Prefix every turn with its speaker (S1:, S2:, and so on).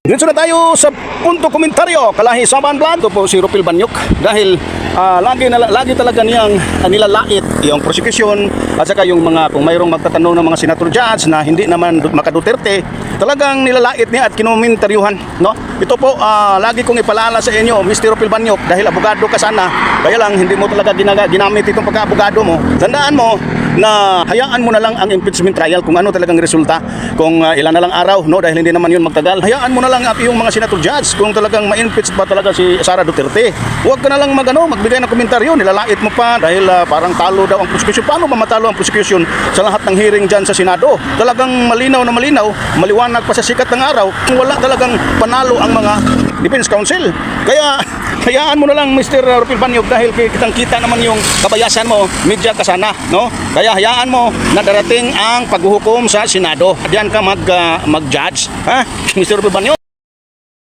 S1: Diretso na tayo sa punto komentaryo. Kalahi Saban Vlog. Ito po si Rupil Banyok. Dahil lagi talaga niyang nilalait yung prosecution at saka yung mga, kung mayroong magtatanong ng mga senator judge na hindi naman maka-Duterte, talagang nilalait niya at kinomentaryohan, no? Ito po, lagi kong ipalala sa inyo, Mr. Rupil Banyok, dahil abogado ka sana, kaya lang hindi mo talaga ginamit itong pagka-abogado mo. Tandaan mo na hayaan mo na lang ang impeachment trial kung ano talagang resulta, kung ilan na lang araw, no, dahil hindi naman yun magtagal. Hayaan mo na lang at yung mga senator judge kung talagang ma-impeach ba talaga si Sara Duterte. Huwag ka na lang magbigay ng komentaryo, nilalait mo pa dahil parang talo daw ang prosecution. Paano ba matalo ang prosecution sa lahat ng hearing dyan sa Senado? Talagang malinaw na malinaw, maliwanag pa sa sikat ng araw, kung wala talagang panalo ang mga defense counsel. Kaya hayaan mo na lang, Mr. Rupil Banyok, dahil kitang-kita naman yung kabayasan mo, media ka sana, no? Kaya hayaan mo na darating ang paghuhukom sa Senado. Diyan ka mag-judge, ha? Mr. Rupil Banyok.